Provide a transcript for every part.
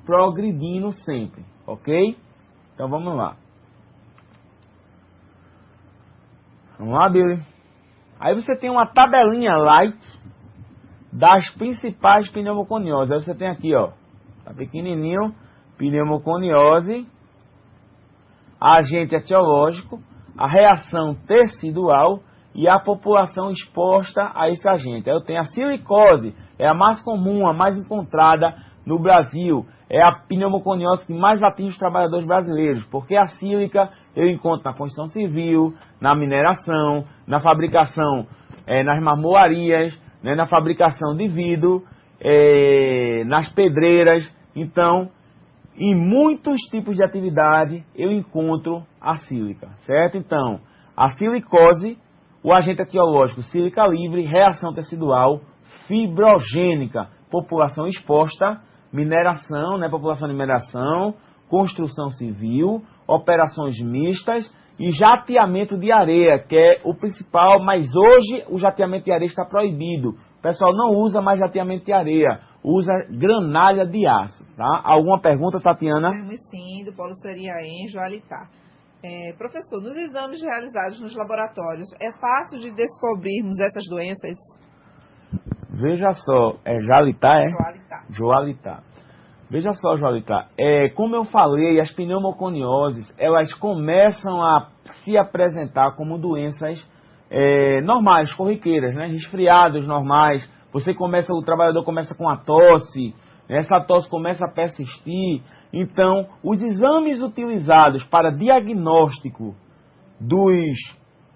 progredindo sempre, ok? Então vamos lá. Vamos lá, Billy. Aí você tem uma tabelinha light das principais pneumoconioses. Aí você tem aqui, ó, tá pequenininho, pneumoconiose, agente etiológico, a reação tecidual e a população exposta a esse agente. Aí eu tenho a silicose, é a mais comum, a mais encontrada no Brasil. É a pneumoconiose que mais atinge os trabalhadores brasileiros, porque a sílica eu encontro na construção civil, na mineração, na fabricação, nas marmoarias, né, na fabricação de vidro, nas pedreiras. Então, em muitos tipos de atividade eu encontro a sílica, certo? Então, a silicose, o agente etiológico sílica livre, reação tecidual, fibrogênica, população exposta, mineração, né, população de mineração, construção civil, operações mistas e jateamento de areia, que é o principal, mas hoje o jateamento de areia está proibido. O pessoal não usa mais jateamento de areia, usa granalha de aço, tá? Alguma pergunta, Tatiana? Temos sim, do Paulo Seriaém, Joalitá. Professor, nos exames realizados nos laboratórios, é fácil de descobrirmos essas doenças? Veja só, Joalitá, é? Joalitá. Joalitá. Veja só, Joalitá, como eu falei, as pneumoconioses, elas começam a se apresentar como doenças normais, corriqueiras, né? Resfriados normais. O trabalhador começa com a tosse, essa tosse começa a persistir. Então, os exames utilizados para diagnóstico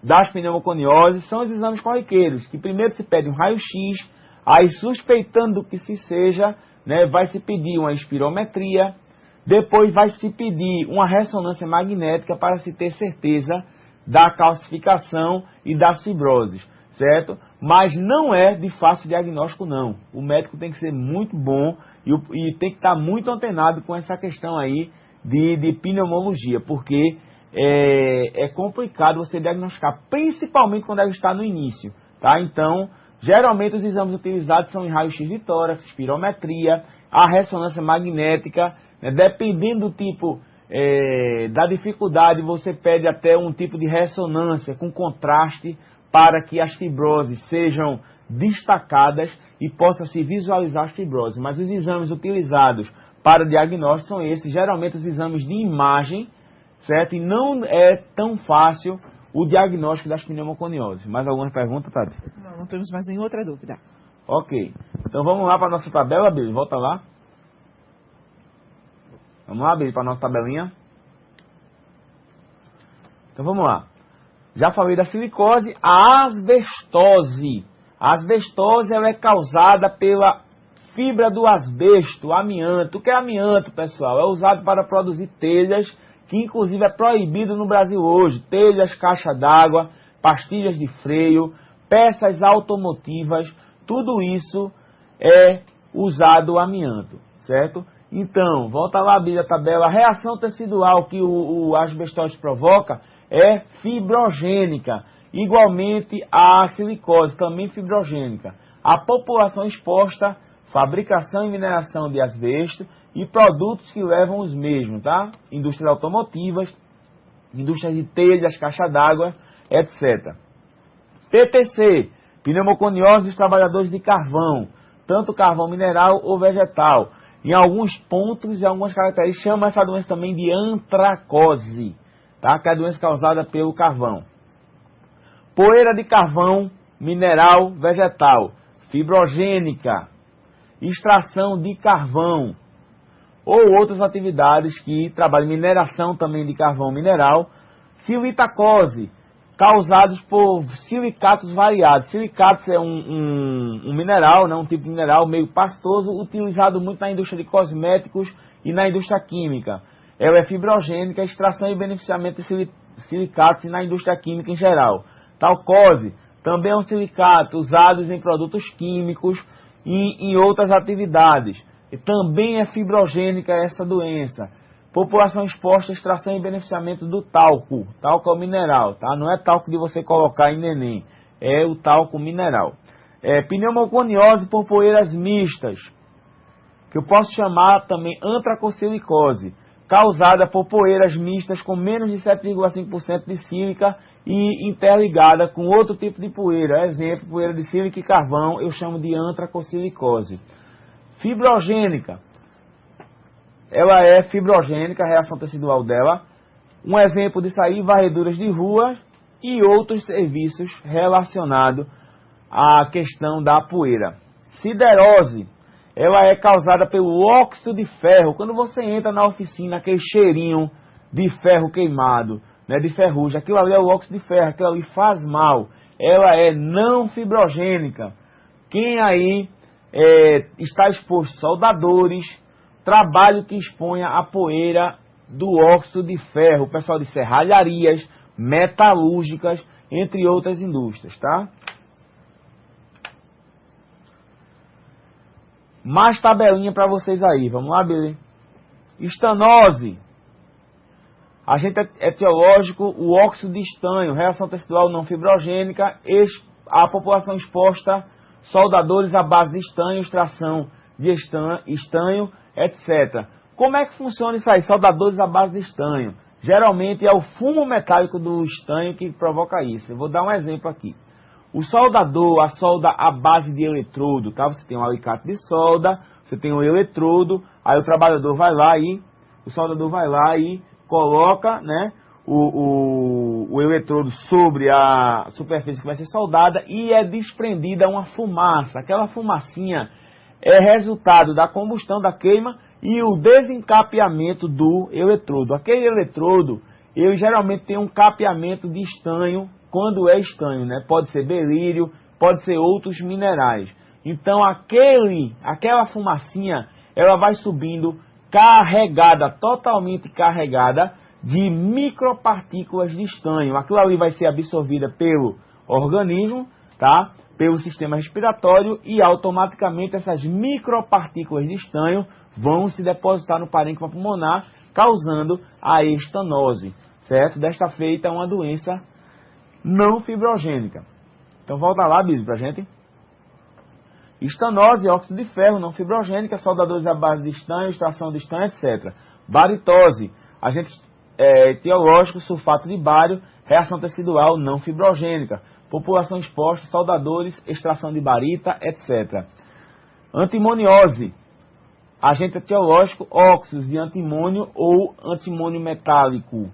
das pneumoconioses são os exames corriqueiros, que primeiro se pede um raio-x, aí suspeitando que se seja, né, vai se pedir uma espirometria, depois vai se pedir uma ressonância magnética para se ter certeza da calcificação e das fibroses, certo? Mas não é de fácil diagnóstico, não. O médico tem que ser muito bom e tem que estar muito antenado com essa questão aí de pneumologia, porque é complicado você diagnosticar, principalmente quando ela está no início, tá? Então, geralmente os exames utilizados são em raio-x de tórax, espirometria, a ressonância magnética, né? Dependendo do tipo da dificuldade, você pede até um tipo de ressonância com contraste para que as fibroses sejam destacadas e possa se visualizar as fibroses. Mas os exames utilizados para diagnóstico são esses, geralmente os exames de imagem, certo? E não é tão fácil o diagnóstico das pneumoconioses. Mais alguma pergunta, Tati? Não temos mais nenhuma outra dúvida. Ok. Então vamos lá para a nossa tabela, Billy. Volta lá. Vamos lá, Billy, para a nossa tabelinha. Então vamos lá. Já falei da silicose, a asbestose. A asbestose ela é causada pela fibra do asbesto, amianto. O que é amianto, pessoal? É usado para produzir telhas, que inclusive é proibido no Brasil hoje. Telhas, caixa d'água, pastilhas de freio, peças automotivas, tudo isso é usado amianto, certo? Então, volta lá, a tabela. A reação tecidual que o asbestose provoca é fibrogênica. Igualmente a silicose, também fibrogênica. A população exposta, fabricação e mineração de asbesto e produtos que levam os mesmos, tá? Indústrias automotivas, indústrias de telhas, caixa d'água, etc. PTC, pneumoconiose dos trabalhadores de carvão, tanto carvão mineral ou vegetal. Em alguns pontos e algumas características, chama essa doença também de antracose, tá? Que é a doença causada pelo carvão. Poeira de carvão, mineral, vegetal, fibrogênica, extração de carvão, ou outras atividades que trabalham mineração também de carvão mineral, silitacose, causados por silicatos variados. Silicatos é um mineral, né, um tipo de mineral meio pastoso, utilizado muito na indústria de cosméticos e na indústria química. Ela é fibrogênica, extração e beneficiamento de silicatos na indústria química em geral. Talcose, também é um silicato usado em produtos químicos e em outras atividades. E também é fibrogênica essa doença. População exposta à extração e beneficiamento do talco. Talco é o mineral, tá? Não é talco de você colocar em neném. É o talco mineral. Pneumoconiose por poeiras mistas. que eu posso chamar também antracocilicose, causada por poeiras mistas com menos de 7,5% de sílica e interligada com outro tipo de poeira. Exemplo, poeira de sílica e carvão, eu chamo de antracocilicose. Fibrogênica. Ela é fibrogênica, a reação tecidual dela. Um exemplo disso aí, varreduras de rua e outros serviços relacionados à questão da poeira. Siderose. Ela é causada pelo óxido de ferro. Quando você entra na oficina, aquele cheirinho de ferro queimado, né, de ferrugem, aquilo ali é o óxido de ferro, aquilo ali faz mal. Ela é não fibrogênica. Quem aí está exposto, soldadores, trabalho que exponha a poeira do óxido de ferro, o pessoal de serralharias, metalúrgicas, entre outras indústrias, tá? Mais tabelinha para vocês aí, vamos lá, Billy? Estanose, agente etiológico, o óxido de estanho, reação tecidual não fibrogênica, a população exposta, soldadores à base de estanho, extração de estanho, etc. Como é que funciona isso aí, soldadores à base de estanho? Geralmente é o fumo metálico do estanho que provoca isso. Eu vou dar um exemplo aqui. O soldador, a solda à base de eletrodo, tá? Você tem um alicate de solda, você tem um eletrodo, aí o trabalhador vai lá o soldador vai lá e coloca, né, o eletrodo sobre a superfície que vai ser soldada e é desprendida uma fumaça. Aquela fumacinha é resultado da combustão da queima e o desencapeamento do eletrodo. Aquele eletrodo, ele geralmente tem um capeamento de estanho, quando é estanho, né? Pode ser berilo, pode ser outros minerais. Então aquela fumacinha, ela vai subindo carregada, totalmente carregada de micropartículas de estanho. Aquilo ali vai ser absorvida pelo organismo, tá? Pelo sistema respiratório e automaticamente essas micropartículas de estanho vão se depositar no parênquima pulmonar, causando a estanose, certo? Desta feita é uma doença não fibrogênica. Então volta lá, Bíblia, pra gente. Estanose, óxido de ferro, não fibrogênica, soldadores à base de estanho, extração de estanho, etc. Baritose, agente etiológico, sulfato de bário, reação tecidual não fibrogênica. População exposta, soldadores, extração de barita, etc. Antimoniose, agente etiológico, óxidos de antimônio ou antimônio metálico.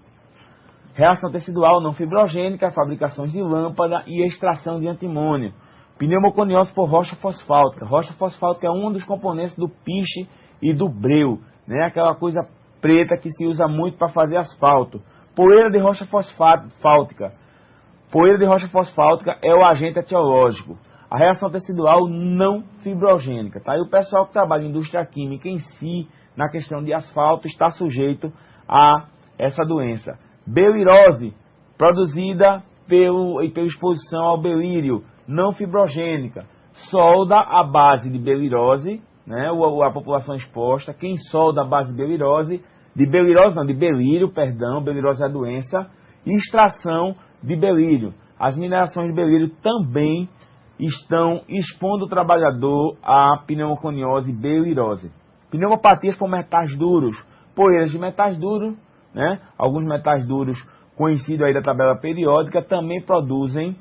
Reação tecidual não fibrogênica, fabricações de lâmpada e extração de antimônio. Pneumoconiose por rocha fosfáltica. Rocha fosfáltica é um dos componentes do piche e do breu, né? Aquela coisa preta que se usa muito para fazer asfalto. Poeira de rocha fosfáltica. Poeira de rocha fosfáltica é o agente etiológico. A reação tecidual não fibrogênica, tá? E o pessoal que trabalha em indústria química em si, na questão de asfalto, está sujeito a essa doença. Belirose, produzida pela exposição ao belírio, não fibrogênica. Solda à base de belirose, né? A população exposta. Quem solda à base de belirose, belírio, belirose é a doença. E extração de belírio. As minerações de belírio também estão expondo o trabalhador à pneumoconiose e belirose. Pneumopatias por metais duros, poeiras de metais duros, né? Alguns metais duros conhecidos aí da tabela periódica também produzem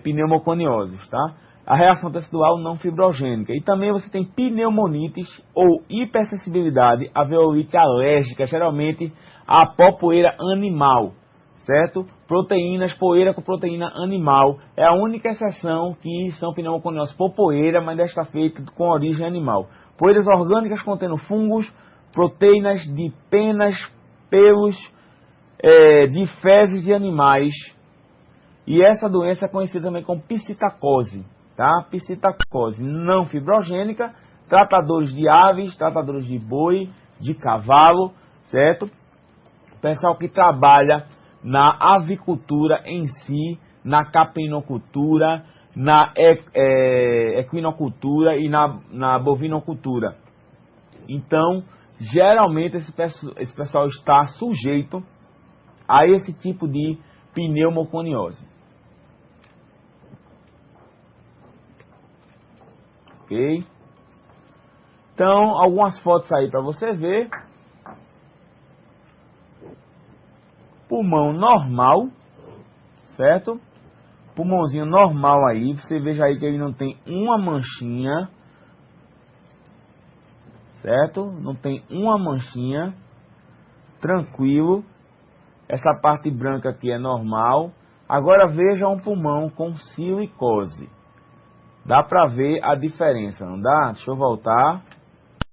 pneumoconioses, tá? A reação tecidual não fibrogênica. E também você tem pneumonites ou hipersensibilidade à veolite alérgica, geralmente a pó poeira animal, certo? Proteínas, poeira com proteína animal. É a única exceção que são pneumoconioses por poeira, mas desta feita com origem animal. Poeiras orgânicas contendo fungos, proteínas de penas, pelos, de fezes de animais. E essa doença é conhecida também como psitacose, tá? Psitacose não fibrogênica, tratadores de aves, tratadores de boi, de cavalo, certo? Pessoal que trabalha na avicultura em si, na capinocultura, na equinocultura e na bovinocultura. Então, geralmente esse pessoal está sujeito a esse tipo de pneumoconiose. ok? Então, algumas fotos aí para você ver. Pulmão normal, certo? Pulmãozinho normal aí, você veja aí que ele não tem uma manchinha, certo? Não tem uma manchinha, tranquilo. Essa parte branca aqui é normal. Agora veja um pulmão com silicose. Dá pra ver a diferença, não dá? Deixa eu voltar.